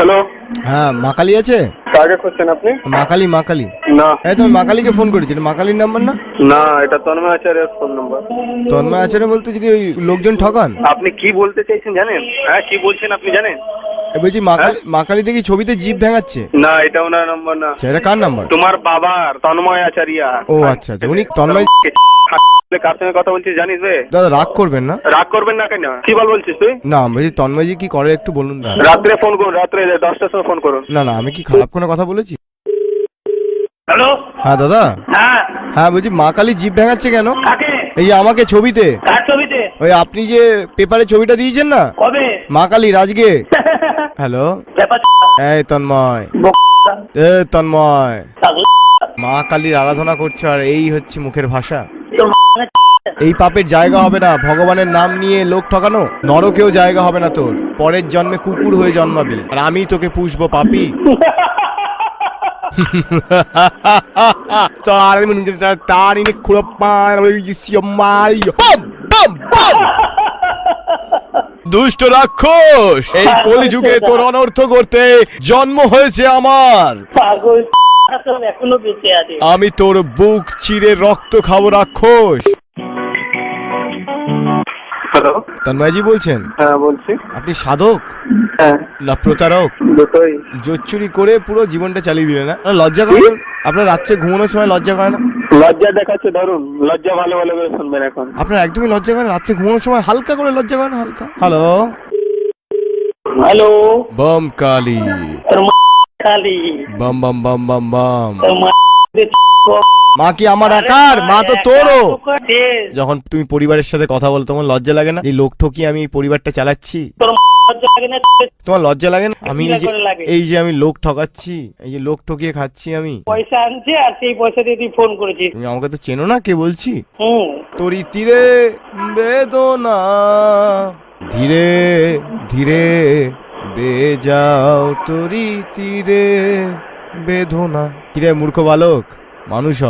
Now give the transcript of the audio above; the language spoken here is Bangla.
হ্যালো। হ্যাঁ মা কালী আছে? কাকে খুঁজছেন আপনি? মা কালী না এই তুমি মা কালীকে ফোন করেছিলে, মা কালীর নাম্বার না? না, এটা তন্ময় আচার্যের ফোন নাম্বার। তন্ময় আচার্য বলতে যিনি ওই লোকজন ঠকান? আপনি কি বলতে চাইছেন জানেন? হ্যাঁ, কি বলছেন আপনি জানেন? বলছি মা কালী দেখি ছবিতে জিভ ভেঙাচ্ছে। না, এটা ওনার নাম্বার না। এটা কার নাম্বার? তোমার বাবার, তন্ময় আচার্য। ও আচ্ছা আচ্ছা, উনি তন্ময়। কার সঙ্গে কথা বলছিস জানিস বে? দাদা রাগ করবেন না। রাগ করবেন না কেন? কি বলছিস তুই? না বলছি তন্ময়জি কি করে একটু বলুন না। রাত্রে ফোন করুন, রাত্রে 10টার সময় ফোন করুন। না না, আমি কি খারাপ কোনো কথা বলেছি? হ্যালো। হ্যাঁ দাদা। হ্যাঁ হ্যাঁ বলছি মা কালী জিভ ভেঙাচ্ছে কেন? কাকে? এই যে আমাকে ছবিতে। কার ছবিতে? ওই আপনি যে পেপারে ছবিটা দিয়েছেন না, কবে? মা কালীর আজকে। হ্যালো এই তন্ময়, এ তন্ময়, মা কালীর আরাধনা করছো আর এই হচ্ছে মুখের ভাষা। এই পাপের জায়গা হবে না, ভগবানের নাম নিয়ে লোক ঠকানো। নরকেও জায়গা হবে না তোর, পরের জন্মে কুকুর হয়ে জন্মাবি আর আমি তোকে পুষবো পাপি। দুষ্ট রাক্ষস, এই কলিযুগে তোর অনর্থ করতে জন্ম হয়েছে আমার। এখনো বেঁচে আছে। আমি তোর বুক চিরে রক্ত খাবো রাক্ষস। হ্যালো। তন্ময়জি বলছেন? হ্যাঁ বলছি। আপনি সাধক হ্যাঁ না প্রতারক? দুটোই। জোচ্চুরি করে পুরো জীবনটা চালিয়ে দিলেন না? লজ্জা করে না? আপনার রাত্রে ঘুমানোর সময় লজ্জা করে না? লজ্জা দেখাচ্ছে, ধরুন লজ্জা ভালো ভালো করে শুনবেন এখন। আপনার একদমই লজ্জা করে না? রাত্রে ঘুমানোর সময় হালকা করে লজ্জা করে না? হালকা। হ্যালো। হ্যালো। বম কালী। কালী। বম বম বম বম বম। তোর মা কি আমার একার? মা তো তোরও। যখন তুমি পরিবারের সাথে কথা বলো তখন লজ্জা লাগে না? এই লোক ঠকিয়ে আমি পরিবারটা চালাচ্ছি, তোমার লজ্জা লাগে না? আমি এই যে আমি লোক ঠকাচ্ছি, এই যে লোক ঠকিয়ে খাচ্ছি আমি। পয়সা আনছে আর সেই পয়সা দিয়ে তুই ফোন করেছিস। তুমি আমাকে তো চেনো না, কে বলছি? তোরই হুম। তীরে বেদনা ধীরে ধীরে বেজাও, তোরই তীরে বেদনা। কিরে মূর্খ বালক, মানুষ হ।